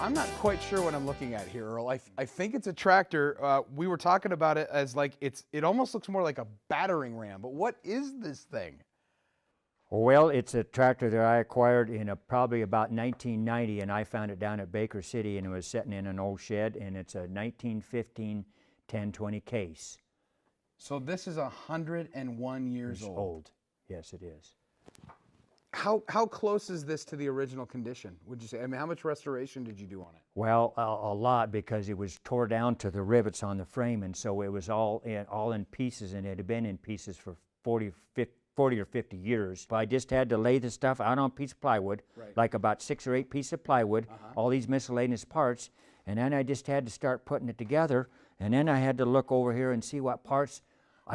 I'm not quite sure what I'm looking at here, Earl. I think it's a tractor. We were talking about it as like it almost looks more like a battering ram. But what is this thing? Well, it's a tractor that I acquired in probably about 1990, and I found it down at Baker City, and it was sitting in an old shed, and it's a 1915 1020 case. So this is 101 years old. Yes, it is. How close is this to the original condition, would you say? I mean, how much restoration did you do on it? Well, a lot, because it was tore down to the rivets on the frame, and so it was all in pieces, and it had been in pieces for 40 or 50 years. I just had to lay the stuff out on a piece of plywood, like about 6 or 8 pieces of plywood, all these miscellaneous parts, and then I just had to start putting it together, and then I had to look over here and see what parts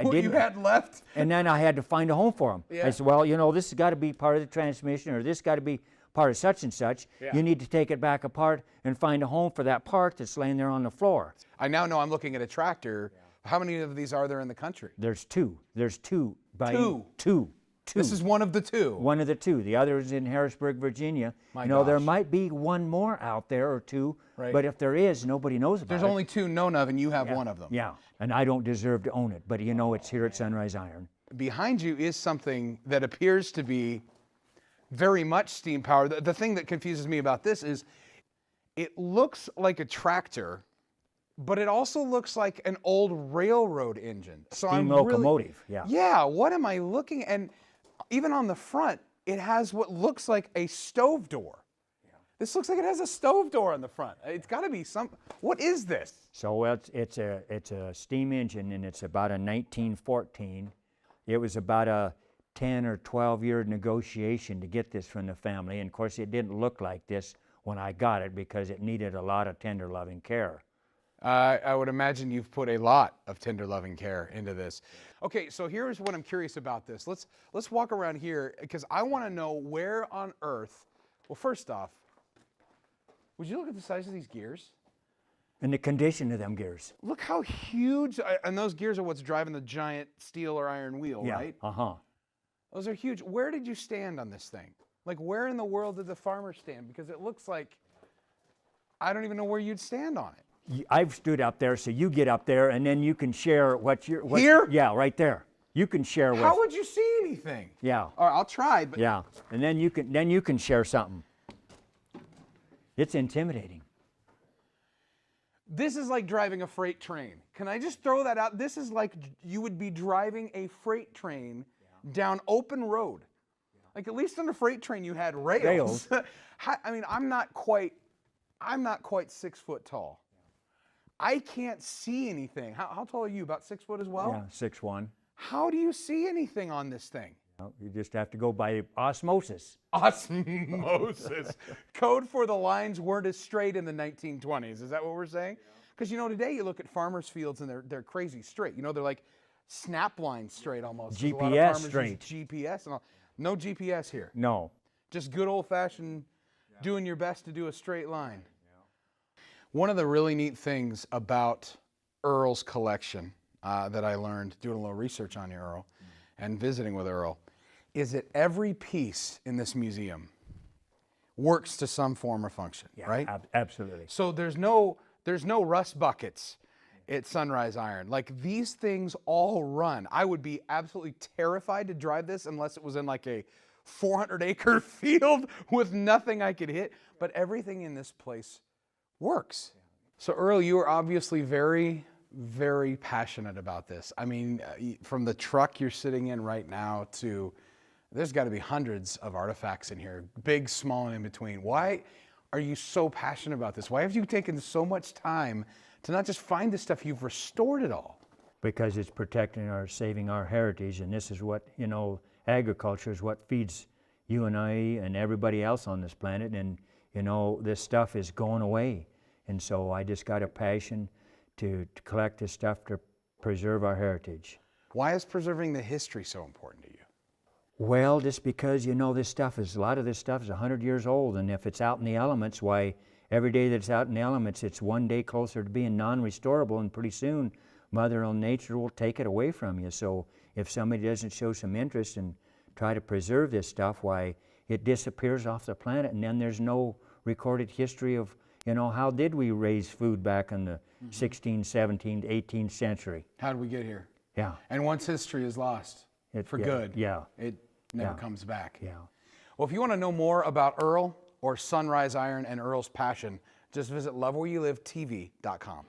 you had left? And then I had to find a home for them. Yeah. I said, well, you know, this has got to be part of the transmission, or this got to be part of such and such. Yeah. You need to take it back apart and find a home for that part that's laying there on the floor. I now know I'm looking at a tractor. How many of these are there in the country? There's two. There's two. Two? Two. This is one of the two. One of the two. The other is in Harrisburg, Virginia. My you know, there gosh. might be one more out there or two, Right. but if there is, nobody knows about There's it. only two known of, and you have one of them. Yeah, and I don't deserve to own it, but you know, it's here at Sunrise Iron. Behind you is something that appears to be very much steam powered. The thing that confuses me about this is it looks like a tractor, but it also looks like an old railroad engine. So Steam I'm locomotive, really, yeah. Yeah, what am I looking at? And even on the front, it has what looks like a stove door. This looks like it has a stove door on the front. It's got to be some. What is this? So it's a steam engine, and it's about a 1914. It was about a 10 or 12 year negotiation to get this from the family, and of course it didn't look like this when I got it because it needed a lot of tender loving care. I would imagine you've put a lot of tender loving care into this. Okay, so here's what I'm curious about this. Let's walk around here, because I want to know where on earth. Well, first off, would you look at the size of these gears? And the condition of them gears. Look how huge, and those gears are what's driving the giant steel or iron wheel, Yeah. right? Uh-huh. Those are huge. Where did you stand on this thing? Like, where in the world did the farmer stand? Because it looks like, I don't even know where you'd stand on it. I've stood up there, so you get up there, and then you can share what you're... Here? Yeah, right there. You can share with... How would you see anything? Yeah. All right, I'll try, but Yeah, and then you can share something. It's intimidating. this is like driving a freight train. Can I just throw that out? This is like you would be driving a freight train down open road. Like, at least on a freight train you had rails. I mean, I'm not quite 6 foot tall. I can't see anything. How tall are you? About 6 foot as well? Yeah, 6'1". How do you see anything on this thing? Well, you just have to go by osmosis. Osmosis. Code for the lines weren't as straight in the 1920s. Is that what we're saying? Because, you know, today you look at farmers' fields and they're crazy straight. You know, they're like snap lines straight almost. 'Cause a lot of GPS farmers use straight. GPS and all. No GPS here. No. Just good old-fashioned doing your best to do a straight line. One of the really neat things about Earl's collection that I learned doing a little research on you, Earl, and visiting with Earl, is that every piece in this museum works to some form or function, right? Absolutely. So there's no rust buckets at Sunrise Iron. Like, these things all run. I would be absolutely terrified to drive this unless it was in like a 400-acre field with nothing I could hit. But everything in this place works. So Earl, you are obviously very, very passionate about this. I mean, from the truck you're sitting in right now to, there's got to be hundreds of artifacts in here, big, small, and in between. Why are you so passionate about this? Why have you taken so much time to not just find this stuff, you've restored it all? Because it's protecting saving our heritage, and this is what, you know, agriculture is what feeds you and I and everybody else on this planet, and, you know, this stuff is going away. And so I just got a passion to collect this stuff to preserve our heritage. Why is preserving the history so important to you? Well, just because, you know, a lot of this stuff is 100 years old, and if it's out in the elements, why, every day that it's out in the elements, it's one day closer to being non-restorable, and pretty soon Mother Nature will take it away from you. So if somebody doesn't show some interest and try to preserve this stuff, why, it disappears off the planet, and then there's no recorded history of You know, how did we raise food back in the 16th, 17th, 18th century? How did we get here? Yeah. And once history is lost for yeah, good, yeah. it never Yeah. comes back. Yeah. Well, if you want to know more about Earl or Sunrise Iron and Earl's passion, just visit lovewhereyoulivetv.com.